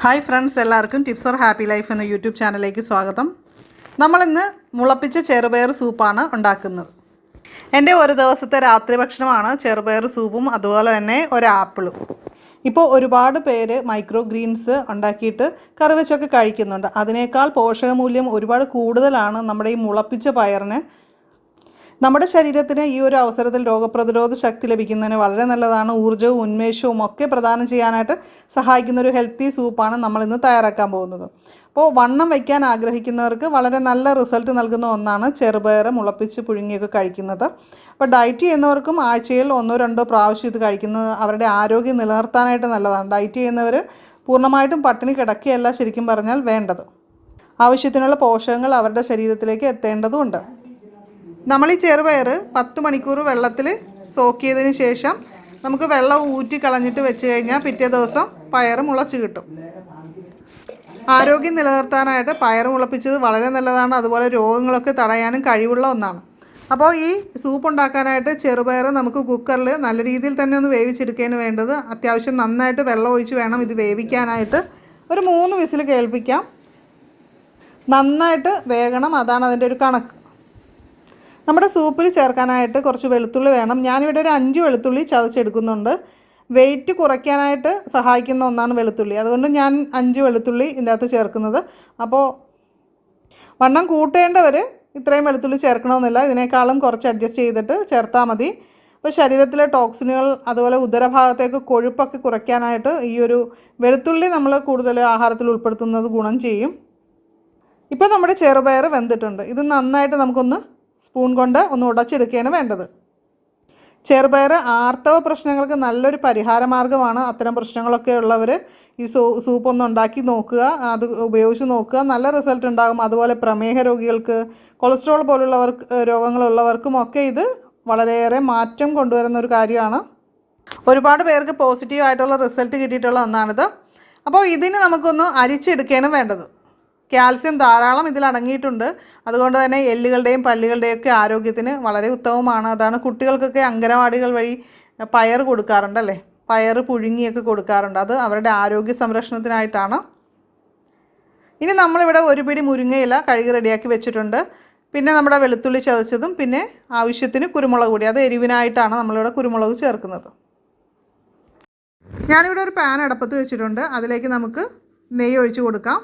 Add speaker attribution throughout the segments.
Speaker 1: Hi friends, എല്ലാവർക്കും tips or happy life എന്ന YouTube ചാനലിലേക്ക് സ്വാഗതം. നമ്മളിന്ന് മുളപ്പിച്ച ചെറുപയർ സൂപ്പാണ് ഉണ്ടാക്കുന്നത്. എൻ്റെ ഒരു ദിവസത്തെ രാത്രി ഭക്ഷണമാണ് ചെറുപയർ സൂപ്പും അതുപോലെ തന്നെ ഒരു ആപ്പിളും. ഇപ്പോൾ ഒരുപാട് പേര് മൈക്രോ ഗ്രീൻസ് ഉണ്ടാക്കിയിട്ട് കറി വെച്ചൊക്കെ കഴിക്കുന്നുണ്ട്. അതിനേക്കാൾ പോഷകമൂല്യം ഒരുപാട് കൂടുതലാണ് നമ്മുടെ ഈ മുളപ്പിച്ച പയറിന്. നമ്മുടെ ശരീരത്തിന് ഈ ഒരു അവസരത്തിൽ രോഗപ്രതിരോധ ശക്തി ലഭിക്കുന്നതിന് വളരെ നല്ലതാണ്. ഊർജ്ജവും ഉന്മേഷവും ഒക്കെ പ്രദാനം ചെയ്യാനായിട്ട് സഹായിക്കുന്ന ഒരു ഹെൽത്തി സൂപ്പാണ് നമ്മളിന്ന് തയ്യാറാക്കാൻ പോകുന്നത്. അപ്പോൾ വണ്ണം വയ്ക്കാൻ ആഗ്രഹിക്കുന്നവർക്ക് വളരെ നല്ല റിസൾട്ട് നൽകുന്ന ഒന്നാണ് ചെറുപയർ മുളപ്പിച്ച് പുഴുങ്ങിയൊക്കെ കഴിക്കുന്നത്. അപ്പോൾ ഡയറ്റ് ചെയ്യുന്നവർക്കും ആഴ്ചയിൽ 1-2 പ്രാവശ്യം ഇത് കഴിക്കുന്നത് അവരുടെ ആരോഗ്യം നിലനിർത്താനായിട്ട് നല്ലതാണ്. ഡയറ്റ് ചെയ്യുന്നവർ പൂർണ്ണമായിട്ടും പട്ടിണി കിടക്കുകയല്ല ശരിക്കും പറഞ്ഞാൽ വേണ്ടത്. ആവശ്യത്തിനുള്ള പോഷകങ്ങൾ അവരുടെ ശരീരത്തിലേക്ക് എത്തേണ്ടതുണ്ട്. നമ്മൾ ഈ ചെറുപയർ 10 മണിക്കൂർ വെള്ളത്തിൽ സോക്ക് ചെയ്തതിന് ശേഷം നമുക്ക് വെള്ളം ഊറ്റി കളഞ്ഞിട്ട് വെച്ച് കഴിഞ്ഞാൽ പിറ്റേ ദിവസം പയർ മുളച്ച് കിട്ടും. ആരോഗ്യം നിലനിർത്താനായിട്ട് പയർ മുളപ്പിച്ചത് വളരെ നല്ലതാണ്. അതുപോലെ രോഗങ്ങളൊക്കെ തടയാനും കഴിവുള്ള ഒന്നാണ്. അപ്പോൾ ഈ സൂപ്പ് ഉണ്ടാക്കാനായിട്ട് ചെറുപയർ നമുക്ക് കുക്കറിൽ നല്ല രീതിയിൽ തന്നെ ഒന്ന് വേവിച്ചെടുക്കുകയാണ് വേണ്ടത്. അത്യാവശ്യം നന്നായിട്ട് വെള്ളം ഒഴിച്ച് വേണം ഇത് വേവിക്കാനായിട്ട്. ഒരു 3 വിസിൽ കേൾപ്പിക്കാം. നന്നായിട്ട് വേകണം, അതാണ് അതിൻ്റെ ഒരു കണക്ക്. നമ്മുടെ സൂപ്പിൽ ചേർക്കാനായിട്ട് കുറച്ച് വെളുത്തുള്ളി വേണം. ഞാനിവിടെ ഒരു 5 വെളുത്തുള്ളി ചതച്ചെടുക്കുന്നുണ്ട്. വെയിറ്റ് കുറയ്ക്കാനായിട്ട് സഹായിക്കുന്ന ഒന്നാണ് വെളുത്തുള്ളി. അതുകൊണ്ട് ഞാൻ 5 വെളുത്തുള്ളി ഇതിൻ്റെ അകത്ത് ചേർക്കുന്നത്. അപ്പോൾ വണ്ണം കൂട്ടേണ്ടവർ ഇത്രയും വെളുത്തുള്ളി ചേർക്കണമെന്നില്ല, ഇതിനേക്കാളും കുറച്ച് അഡ്ജസ്റ്റ് ചെയ്തിട്ട് ചേർത്താൽ മതി. അപ്പോൾ ശരീരത്തിലെ ടോക്സിനുകൾ അതുപോലെ ഉദരഭാഗത്തേക്ക് കൊഴുപ്പൊക്കെ കുറയ്ക്കാനായിട്ട് ഈ ഒരു വെളുത്തുള്ളി നമ്മൾ കൂടുതൽ ആഹാരത്തിൽ ഉൾപ്പെടുത്തുന്നത് ഗുണം ചെയ്യും. ഇപ്പോൾ നമ്മുടെ ചെറുപയർ വെന്തിട്ടുണ്ട്. ഇത് നന്നായിട്ട് നമുക്കൊന്ന് സ്പൂൺ കൊണ്ട് ഒന്ന് ഉടച്ചെടുക്കുകയാണ് വേണ്ടത്. ചെറുപയർ ആർത്തവ പ്രശ്നങ്ങൾക്ക് നല്ലൊരു പരിഹാര മാർഗ്ഗമാണ്. അത്തരം പ്രശ്നങ്ങളൊക്കെ ഉള്ളവർ ഈ സൂപ്പ് ഒന്ന് ഉണ്ടാക്കി നോക്കുക, അത് ഉപയോഗിച്ച് നോക്കുക, നല്ല റിസൾട്ട് ഉണ്ടാകും. അതുപോലെ പ്രമേഹ രോഗികൾക്ക്, കൊളസ്ട്രോൾ പോലുള്ള രോഗങ്ങളുള്ളവർക്കും ഒക്കെ ഇത് വളരെയേറെ മാറ്റം കൊണ്ടുവരുന്ന ഒരു കാര്യമാണ്. ഒരുപാട് പേർക്ക് പോസിറ്റീവായിട്ടുള്ള റിസൾട്ട് കിട്ടിയിട്ടുള്ള ഒന്നാണിത്. അപ്പോൾ ഇതിന് നമുക്കൊന്ന് അരിച്ചെടുക്കുകയാണ് വേണ്ടത്. കാൽസ്യം ധാരാളം ഇതിൽ അടങ്ങിയിട്ടുണ്ട്. അതുകൊണ്ട് തന്നെ എല്ലുകളുടെയും പല്ലുകളുടെയും ഒക്കെ ആരോഗ്യത്തിന് വളരെ ഉത്തമമാണ്. അതാണ് കുട്ടികൾക്കൊക്കെ അംഗനവാടികൾ വഴി പയർ കൊടുക്കാറുണ്ടല്ലേ, പയർ പുഴുങ്ങിയൊക്കെ കൊടുക്കാറുണ്ട്. അത് അവരുടെ ആരോഗ്യ സംരക്ഷണത്തിനായിട്ടാണ്. ഇനി നമ്മളിവിടെ ഒരു പിടി മുരിങ്ങയില കഴുകി റെഡിയാക്കി വെച്ചിട്ടുണ്ട്. പിന്നെ നമ്മുടെ വെളുത്തുള്ളി ചതച്ചതും പിന്നെ ആവശ്യത്തിന് കുരുമുളക് പൊടി, അത് എരിവിനായിട്ടാണ് നമ്മളിവിടെ കുരുമുളക് ചേർക്കുന്നത്. ഞാനിവിടെ ഒരു പാൻ അടപ്പത്ത് വെച്ചിട്ടുണ്ട്. അതിലേക്ക് നമുക്ക് നെയ്യ് ഒഴിച്ച് കൊടുക്കാം.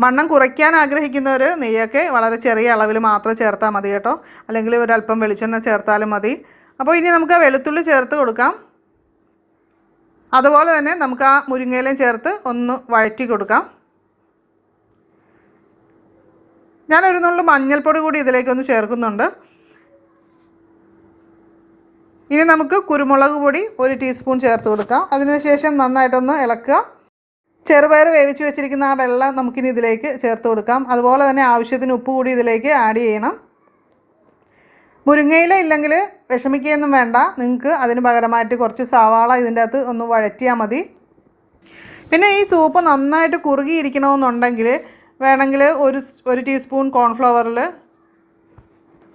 Speaker 1: വണ്ണം കുറയ്ക്കാൻ ആഗ്രഹിക്കുന്നവർ നെയ്യൊക്കെ വളരെ ചെറിയ അളവിൽ മാത്രം ചേർത്താൽ മതി കേട്ടോ, അല്ലെങ്കിൽ ഒരല്പം വെളിച്ചെണ്ണ ചേർത്താലും മതി. അപ്പോൾ ഇനി നമുക്ക് വെളുത്തുള്ളി ചേർത്ത് കൊടുക്കാം. അതുപോലെ തന്നെ നമുക്ക് ആ മുരിങ്ങയിലയും ചേർത്ത് ഒന്ന് വഴറ്റി കൊടുക്കാം. ഞാനൊരു നുള്ളു മഞ്ഞൾപ്പൊടി കൂടി ഇതിലേക്കൊന്ന് ചേർക്കുന്നുണ്ട്. ഇനി നമുക്ക് കുരുമുളക് പൊടി 1 ടീസ്പൂൺ ചേർത്ത് കൊടുക്കാം. അതിനുശേഷം നന്നായിട്ടൊന്ന് ഇളക്കുക. ചെറുപയർ വേവിച്ച് വെച്ചിരിക്കുന്ന ആ വെള്ളം നമുക്കിനി ഇതിലേക്ക് ചേർത്ത് കൊടുക്കാം. അതുപോലെ തന്നെ ആവശ്യത്തിന് ഉപ്പ് കൂടി ഇതിലേക്ക് ആഡ് ചെയ്യണം. മുരിങ്ങയില ഇല്ലെങ്കിൽ വിഷമിക്കുകയൊന്നും വേണ്ട, നിങ്ങൾക്ക് അതിന് പകരമായിട്ട് കുറച്ച് സവാള ഇതിൻ്റെ അകത്ത് ഒന്ന് വഴറ്റിയാൽ മതി. പിന്നെ ഈ സൂപ്പ് നന്നായിട്ട് കുറുകിയിരിക്കണമെന്നുണ്ടെങ്കിൽ വേണമെങ്കിൽ ഒരു ടീസ്പൂൺ കോൺഫ്ലവറിൽ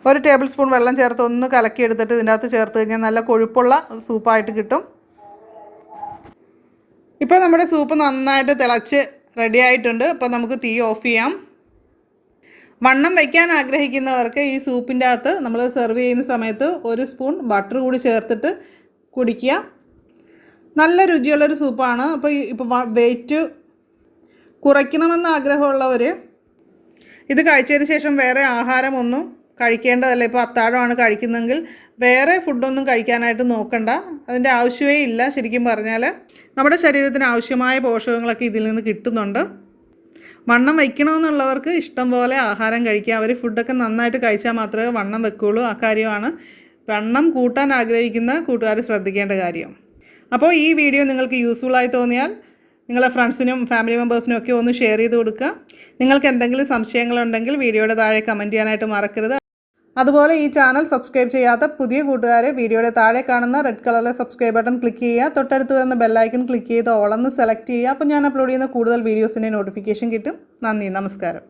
Speaker 1: 1 ടേബിൾ സ്പൂൺ വെള്ളം ചേർത്ത് ഒന്ന് കലക്കിയെടുത്തിട്ട് ഇതിൻ്റെ അകത്ത് ചേർത്ത് കഴിഞ്ഞാൽ നല്ല കൊഴുപ്പുള്ള സൂപ്പായിട്ട് കിട്ടും. ഇപ്പോൾ നമ്മുടെ സൂപ്പ് നന്നായിട്ട് തിളച്ച് റെഡി ആയിട്ടുണ്ട്. അപ്പോൾ നമുക്ക് തീ ഓഫ് ചെയ്യാം. വണ്ണം വയ്ക്കാൻ ആഗ്രഹിക്കുന്നവർക്ക് ഈ സൂപ്പിൻ്റെ അകത്ത് നമ്മൾ സെർവ് ചെയ്യുന്ന സമയത്ത് 1 സ്പൂൺ ബട്ടർ കൂടി ചേർത്തിട്ട് കുടിക്കുക. നല്ല രുചിയുള്ളൊരു സൂപ്പാണ്. ഇപ്പോൾ വെയിറ്റ് കുറയ്ക്കണമെന്ന് ആഗ്രഹമുള്ളവർ ഇത് കഴിച്ചതിന് ശേഷം വേറെ ആഹാരമൊന്നും കഴിക്കേണ്ടതല്ല. ഇപ്പോൾ അത്താഴമാണ് കഴിക്കുന്നതെങ്കിൽ വേറെ ഫുഡൊന്നും കഴിക്കാനായിട്ട് നോക്കണ്ട, അതിൻ്റെ ആവശ്യമേ ഇല്ല. ശരിക്കും പറഞ്ഞാൽ നമ്മുടെ ശരീരത്തിന് ആവശ്യമായ പോഷകങ്ങളൊക്കെ ഇതിൽ നിന്ന് കിട്ടുന്നുണ്ട്. വണ്ണം വയ്ക്കണമെന്നുള്ളവർക്ക് ഇഷ്ടം പോലെ ആഹാരം കഴിക്കുക. അവർ ഫുഡൊക്കെ നന്നായിട്ട് കഴിച്ചാൽ മാത്രമേ വണ്ണം വെക്കുകയുള്ളൂ. ആ കാര്യമാണ് വണ്ണം കൂട്ടാൻ ആഗ്രഹിക്കുന്ന കൂട്ടുകാർ ശ്രദ്ധിക്കേണ്ട കാര്യം. അപ്പോൾ ഈ വീഡിയോ നിങ്ങൾക്ക് യൂസ്ഫുള്ളായി തോന്നിയാൽ നിങ്ങളുടെ ഫ്രണ്ട്സിനും ഫാമിലി മെമ്പേഴ്സിനും ഒക്കെ ഒന്ന് ഷെയർ ചെയ്ത് കൊടുക്കുക. നിങ്ങൾക്ക് എന്തെങ്കിലും സംശയങ്ങളുണ്ടെങ്കിൽ വീഡിയോയുടെ താഴെ കമൻറ്റ് ചെയ്യാനായിട്ട് മറക്കരുത്. അതുപോലെ ഈ ചാനൽ സബ്സ്ക്രൈബ് ചെയ്യാത്ത പുതിയ കൂട്ടുകാരെ വീഡിയോയുടെ താഴെ കാണുന്ന റെഡ് കളറിലെ സബ്സ്ക്രൈബ് ബട്ടൺ ക്ലിക്ക് ചെയ്യുക. തൊട്ടടുത്ത് വരുന്ന ബെല്ലൈക്കൺ ക്ലിക്ക് ചെയ്ത് ഓൾ എന്ന് സെലക്ട് ചെയ്യുക. അപ്പോൾ ഞാൻ അപ്ലോഡ് ചെയ്യുന്ന കൂടുതൽ വീഡിയോസിൻ്റെ നോട്ടിഫിക്കേഷൻ കിട്ടും. നന്ദി, നമസ്കാരം.